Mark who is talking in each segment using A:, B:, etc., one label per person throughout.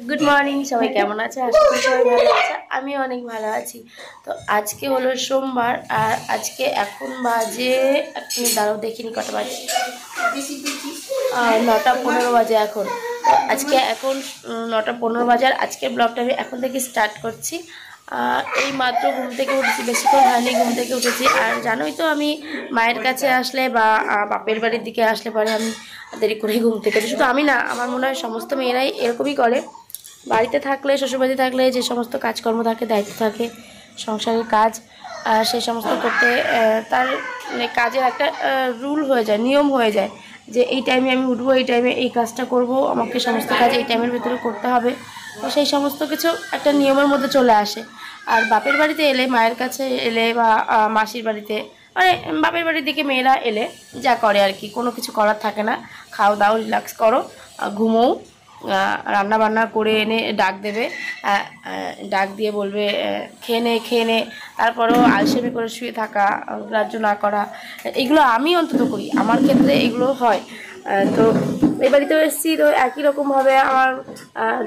A: Good morning, সবাই কেমন আছে? আশা করি সবাই ভালো আছে। আমি অনেক ভালো আছি। তো আজকে হলো সোমবার, আর আজকে এখন বাজে, এখন দাঁড়াও দেখিনি কটা বাজে, 9:15 বাজে এখন। তো আজকে এখন 9:15 বাজে, আর আজকের ব্লগটা আমি এখন থেকে স্টার্ট করছি। এই মাত্র ঘুম থেকে উঠেছি, বেশিক্ষণ হয়নি ঘুম থেকে উঠেছি। আর জানোই তো আমি মায়ের কাছে আসলে বা বাপের বাড়ির দিকে আসলে পরে আমি দেরি করে ঘুম থেকে উঠি। শুধু আমি না, আমার মনে হয় সমস্ত মেয়েরাই এরকমই করে। বাড়িতে থাকলে, শ্বশুরবাড়িতে থাকলে যে সমস্ত কাজকর্ম থাকে, দায়িত্ব থাকে, সংসারের কাজ, সেই সমস্ত করতে তার মানে কাজের একটা রুল হয়ে যায়, নিয়ম হয়ে যায় যে এই টাইমে আমি উঠবো, এই টাইমে এই কাজটা করব, আমাকে সমস্ত কাজ এই টাইমের ভিতরে করতে হবে। তো সেই সমস্ত কিছু একটা নিয়মের মধ্যে চলে আসে। আর বাপের বাড়িতে এলে, মায়ের কাছে এলে বা মাসির বাড়িতে, মানে বাপের বাড়ির দিকে মেয়েরা এলে যা করে আর কি, কোনো কিছু করার থাকে না। খাও দাও, রিল্যাক্স করো, ঘুমোও, রান্না বান্না করে এনে ডাক দেবে, ডাক দিয়ে বলবে খেয়ে নে। তারপরেও আলসেমি করে শুয়ে থাকা, গ্রাহ্য না করা, এগুলো আমি অন্তত করি, আমার ক্ষেত্রে এগুলো হয়। তো এই বাড়িতেও এসেছি, তো একই রকমভাবে আমার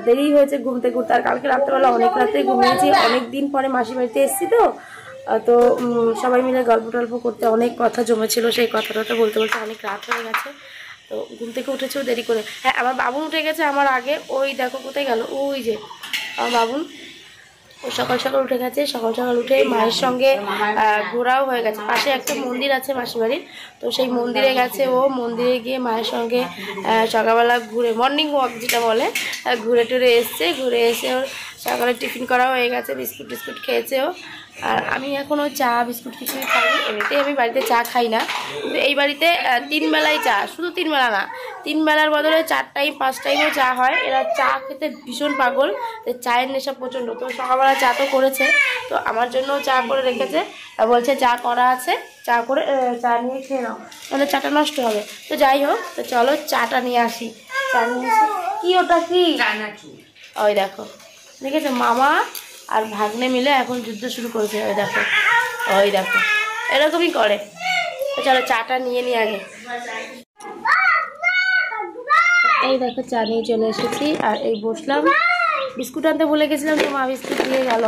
A: দেরি হয়েছে ঘুম থেকে উঠতে। আর কালকে রাত্রেবেলা অনেক রাত্রে ঘুমিয়েছি, অনেক দিন পরে মাসির বাড়িতে এসেছি। তো সবাই মিলে গল্প টল্প করতে অনেক কথা জমেছিল, সেই কথাটা বলতে বলতে অনেক রাত হয়ে গেছে। তো ঘুম থেকে উঠেছেও দেরি করে। হ্যাঁ, আমার বাবুন উঠে গেছে আমার আগে। ওই দেখো কোথায় গেল, ওই যে আমার বাবুন, ও সকাল সকাল উঠে গেছে। সকাল সকাল উঠে মায়ের সঙ্গে ঘোরাও হয়ে গেছে। পাশে একটা মন্দির আছে মাসির বাড়ির, তো সেই মন্দিরে গেছে ও। মন্দিরে গিয়ে মায়ের সঙ্গে সকালবেলা ঘুরে, মর্নিং ওয়াক যেটা বলে, ঘুরে টুরে এসছে। ঘুরে এসে ওর সকালে টিফিন করা হয়ে গেছে, বিস্কুট টিস্কুট খেয়েছে ও। আর আমি এখনও চা বিস্কুট কিছুই খাইনি। এমনিতেই আমি বাড়িতে চা খাই না, কিন্তু এই বাড়িতে 3 বেলায় চা, শুধু 3 বেলা না, 3 বেলার বদলে 4 টাইম 5 টাইমও চা হয়। এরা চা খেতে ভীষণ পাগল, চায়ের নেশা প্রচণ্ড। তো সকালবেলা চা তো করেছে, তো আমার জন্যও চা করে রেখেছে। বলছে চা করা আছে, চা করে চা নিয়ে খেয়ে নাও, তাহলে চাটা নষ্ট হবে। তো যাই হোক, তো চলো চাটা নিয়ে আসি। চা নিয়ে আসি। কি ওটা কি? ওই দেখো, দেখেছো, মামা আর ভাগ্নে মিলে এখন যুদ্ধ শুরু করেছে। ওই দেখো, ওই দেখো, এরকমই করে। তো চলো চাটা নিয়ে নিই আগে। এই দেখো চা নিয়ে চলে এসেছি, আর এই বসলাম। বিস্কুট আনতে ভুলে গেছিলাম, তো মা বিস্কুট দিয়ে গেল।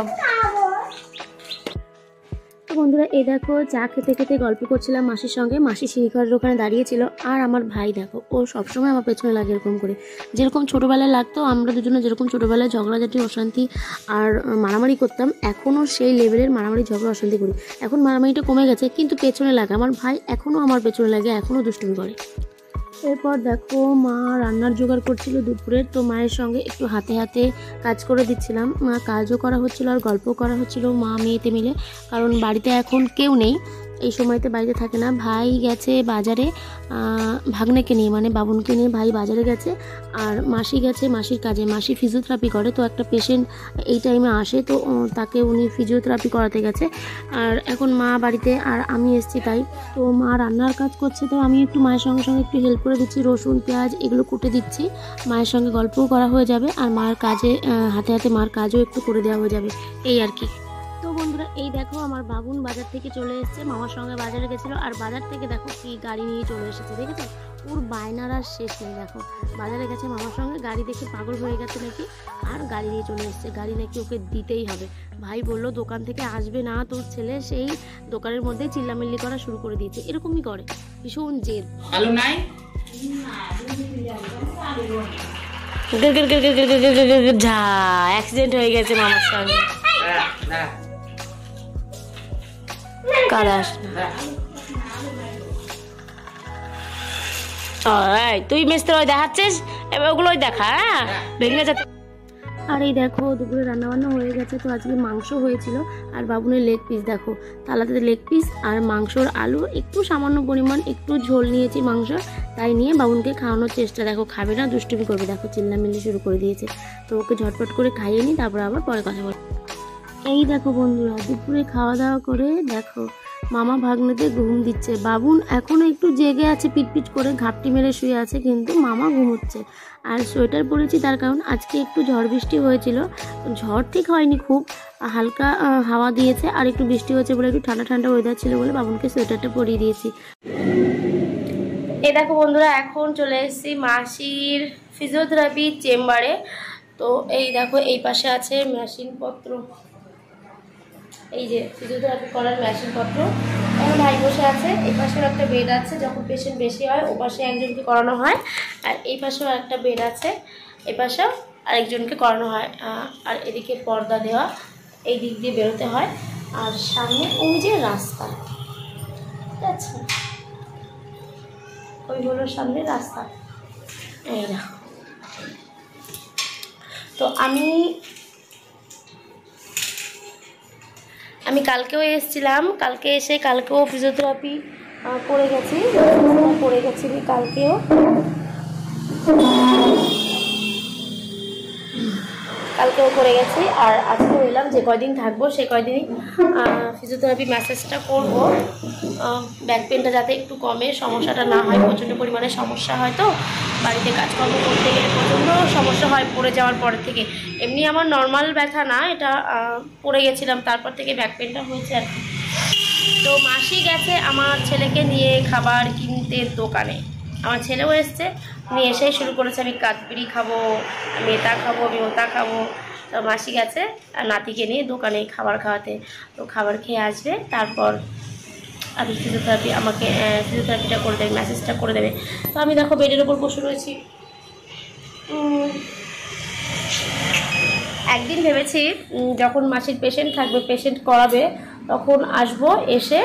A: তো বন্ধুরা, এই দেখো চা খেতে খেতে গল্প করছিলাম মাসির সঙ্গে। মাসি সিঁড়িঘরের ওখানে দাঁড়িয়েছিল। আর আমার ভাই দেখো, ও সবসময় আমার পেছনে লাগে এরকম করে, যেরকম ছোটোবেলায় লাগতো। আমরা দুজনে যেরকম ছোটোবেলায় ঝগড়াঝাটি, অশান্তি আর মারামারি করতাম, এখনও সেই লেভেলের মারামারি, ঝগড়া, অশান্তি করি। এখন মারামারিটা কমে গেছে, কিন্তু পেছনে লাগে। আমার ভাই এখনও আমার পেছনে লাগে, এখনও দুষ্টুমি করে। এরপর দেখো মা রান্নার জোগাড় করছিল দুপুরের। তো মায়ের সঙ্গে একটু হাতে হাতে কাজ করে দিচ্ছিলাম। কাজও করা হচ্ছিল আর গল্পও করা হচ্ছিল মা মেয়েতে মিলে। কারণ বাড়িতে এখন কেউ নেই, এই সময়তে বাড়িতে থাকে না। ভাই গেছে বাজারে ভাগ্নেকে নিয়ে, মানে বাবুনকে নিয়ে ভাই বাজারে গেছে। আর মাসি গেছে মাসির কাজে। মাসি ফিজিওথেরাপি করে, তো একটা পেশেন্ট এই টাইমে আসে, তো তাকে উনি ফিজিওথেরাপি করাতে গেছে। আর এখন মা বাড়িতে, আর আমি এসেছি তাই। তো মা রান্নার কাজ করছে, তো আমি একটু মায়ের সঙ্গে সঙ্গে একটু হেল্প করে দিচ্ছি। রসুন পেঁয়াজ এগুলো কুটে দিচ্ছি। মায়ের সঙ্গে গল্পও করা হয়ে যাবে, আর মায়ের কাজে হাতে হাতে মার কাজও একটু করে দেওয়া হয়ে যাবে, এই আর কি। তো বন্ধুরা, এই দেখো আমার বাবুন বাজার থেকে চলে এসেছে। মামার সঙ্গে বাজারে গেছিলো, আর বাজার থেকে দেখো কি গাড়ি নিয়ে চলে এসেছে, দেখেছো? ওর বায়নার আর শেষ নেই। দেখো বাজারে গেছে মামার সঙ্গে, গাড়ি দেখে পাগল হয়ে গেছে নাকি, আর গাড়ি নিয়ে চলে এসেছে। গাড়ি নাকি ওকে দিতেই হবে। ভাই বললো দোকান থেকে আসবে না তোর ছেলে, সেই দোকানের মধ্যেই চিল্লামিল্লি করা শুরু করে দিয়েছে। এরকমই করে, ভীষণ জেদ। আলু নাই, ঝা অ্যাক্সিডেন্ট হয়ে গেছে মামার সঙ্গে। তুই মিস্ত্রি ওই দেখাচ্ছিস, এবার ওগুলোই দেখা, হ্যাঁ ভেঙে যাচ্ছে। আর এই দেখো দুপুরে রান্নাবান্না হয়ে গেছে। তো আজকে মাংস হয়েছিল, আর বাবুনের লেগ পিস দেখো, থালাতে লেগ পিস আর মাংসর আলু, একটু সামান্য পরিমাণ একটু ঝোল নিয়েছি মাংস, তাই নিয়ে বাবুনকে খাওয়ানোর চেষ্টা। দেখো খাবে না, দুষ্টুমি করবে, দেখো চিল্লামিল্লি শুরু করে দিয়েছে। তো ওকে ঝটপট করে খাইয়ে নিই, তারপর আবার পরে কথা বল। এই দেখো বন্ধুরা, দুপুরে খাওয়া দাওয়া করে দেখো মামা ভাগ্নেতে ঘুম দিচ্ছে। বাবুন এখনও একটু জেগে আছে, পিটপিট করে ঘাপটি মেরে শুয়ে আছে, কিন্তু মামা ঘুমোচ্ছে। আর সোয়েটার পরেছি তার কারণ আজকে একটু ঝড় বৃষ্টি হয়েছিল। ঝড় ঠিক হয়নি, খুব হালকা হাওয়া দিয়েছে, আর একটু বৃষ্টি হয়েছে বলে একটু ঠান্ডা ঠান্ডা ওয়েদার ছিল বলে বাবুনকে সোয়েটারটা পরিয়ে দিয়েছি। এই দেখো বন্ধুরা, এখন চলে এসেছি মাসির ফিজিওথেরাপি চেম্বারে। তো এই দেখো, এই পাশে আছে মেশিনপত্র, এই যে ফিজিওথেরাপি করার মেশিনপত্র। এখন ভাই বসে আছে। এই পাশেও একটা বেড আছে, যখন পেশেন্ট বেশি হয় ও পাশে একজনকে করানো হয়, আর এই পাশেও একটা বেড আছে, এই পাশেও আরেকজনকে করানো হয়। আর এদিকে পর্দা দেওয়া, এই দিক দিয়ে বেরোতে হয়। আর সামনে ওই যে রাস্তা, ঠিক আছে, ওই হলো সামনে রাস্তা। এই দেখো, তো আমি কালকেও এসেছিলাম, কালকে এসে কালকেও ফিজিওথেরাপি করে গেছি, কালকেও। করে গেছি, আর আজকেও এলাম। যে কয়দিন থাকবো সে কয়দিনই ফিজিওথেরাপি ম্যাসেজটা করবো। ব্যাক পেনটা যাতে একটু কমে, সমস্যাটা না হয়, প্রচণ্ড পরিমাণে সমস্যা হয়। তো বাড়িতে কাজকর্ম করতে গেলে প্রচণ্ড সমস্যা হয় পড়ে যাওয়ার পর থেকে। এমনি আমার নর্মাল ব্যথা না, এটা পড়ে গেছিলাম, তারপর থেকে ব্যাক পেনটা হয়েছে আর কি। তো মাসি গেছে আমার ছেলেকে নিয়ে খাবার কিনতে দোকানে। আমার ছেলেও এসছে, নিয়ে এসেই শুরু করেছে আমি কাঠবিড়ি খাবো, আমি এটা খাবো, আমি ওটা খাবো। তো মাসি গেছে নাতিকে নিয়ে দোকানে খাবার খাওয়াতে। তো খাবার খেয়ে আসবে, তারপর আমি আমাকে ফিজিওথেরাপিটা করে দেবে, ম্যাসেজটা করে দেবে। তো আমি দেখো বেডের ওপর বসে রয়েছি। একদিন ভেবেছি যখন মাসির পেশেন্ট থাকবে, পেশেন্ট করাবে, তখন আসবো, এসে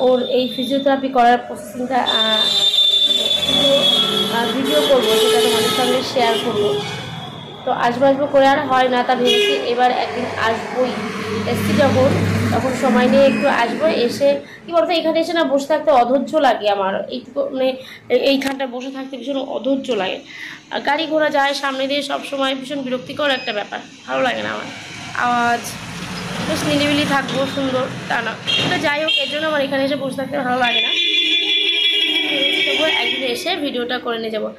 A: ওর এই ফিজিওথেরাপি করার প্রসেসিংটা ভিডিও করবো, সেটা তোমাদের সঙ্গে শেয়ার করবো। তো আসবো করে আর হয় না, তা ভেবেছি এবার একদিন আসবোই। এসছি যখন, তখন সময় নিয়ে একটু আসবো। এসে কী বলতো, এখানে এসে না বসে থাকতে অধৈর্য লাগে আমার, এইটুকু মানে এইখানটা বসে থাকতে ভীষণ অধৈর্য লাগে। গাড়ি ঘোড়া যায় সামনে দিয়ে, সব সময় ভীষণ বিরক্তিকর একটা ব্যাপার, ভালো লাগে না আমার। আওয়াজ, বেশ নিরিবিলি থাকবো, সুন্দর, তা না। তো যাই হোক, এর জন্য আমার এখানে এসে বসে থাকতে ভালো লাগে না। তবুও একদিন এসে ভিডিওটা করে নিয়ে যাবো।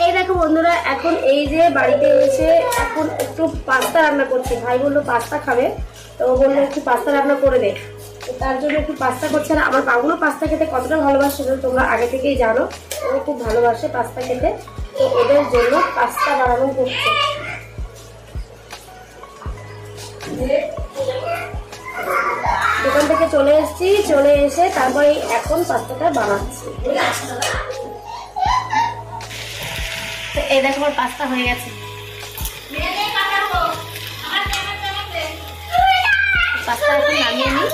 A: এই দেখো বন্ধুরা, এখন এই যে বাড়িতে এসে এখন একটু পাস্তা রান্না করছি। ভাই বললো পাস্তা খাবে, তো ও বললো একটু পাস্তা রান্না করে দে। তো তার জন্য একটু পাস্তা করছে। আর আমার বাবুরও পাস্তা খেতে কতটা ভালোবাসে সেটা তোমরা আগে থেকেই জানো, ও খুব ভালোবাসে পাস্তা খেতে। তো ওদের জন্য পাস্তা বানানো করছে। দোকান থেকে চলে এসেছি, চলে এসে তারপরে এখন পাস্তাটা বানাচ্ছি। তো এই দেখো আমার পাস্তা হয়ে গেছে। পাস্তা এখন নামিয়ে নিই।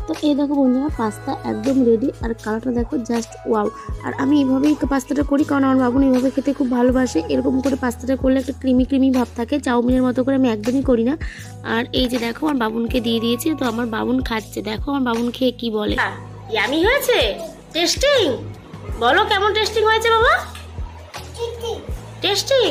B: তো এই দেখো বন্ধুরা, পাস্তা একদম রেডি, আর কালারটা দেখো জাস্ট ওয়াও। আর আমি এইভাবেই পাস্তাটা করি, কারণ আমার বাবু এইভাবে খেতে খুব ভালোবাসে। এরকম করে পাস্তাটা করলে একটা ক্রিমি ভাব থাকে, চাউমিনের মতো করে আমি একদমই করি না। আর এই যে দেখো আমার বাবুনকে দিয়ে দিয়েছি, তো আমার বাবুন খাচ্ছে। দেখো আমার বাবুন খেয়ে কি বলে।
A: ইয়ামি হয়েছে, টেস্টিং বলো, কেমন টেস্টিং হয়েছে বাবা? টেস্টিং।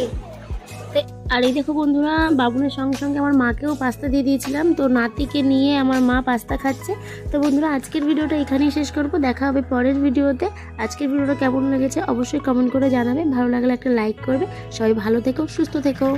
B: আর এই দেখো বন্ধুরা, বাবুনের সঙ্গে সঙ্গে আমার মাকেও পাস্তা দিয়ে দিয়েছিলাম। তো নাতিকে নিয়ে আমার মা পাস্তা খাচ্ছে। তো বন্ধুরা, আজকের ভিডিওটা এখানেই শেষ করবো, দেখা হবে পরের ভিডিওতে। আজকের ভিডিওটা কেমন লেগেছে অবশ্যই কমেন্ট করে জানাবে, ভালো লাগলে একটা লাইক করবে। সবাই ভালো থেকো, সুস্থ থেকো।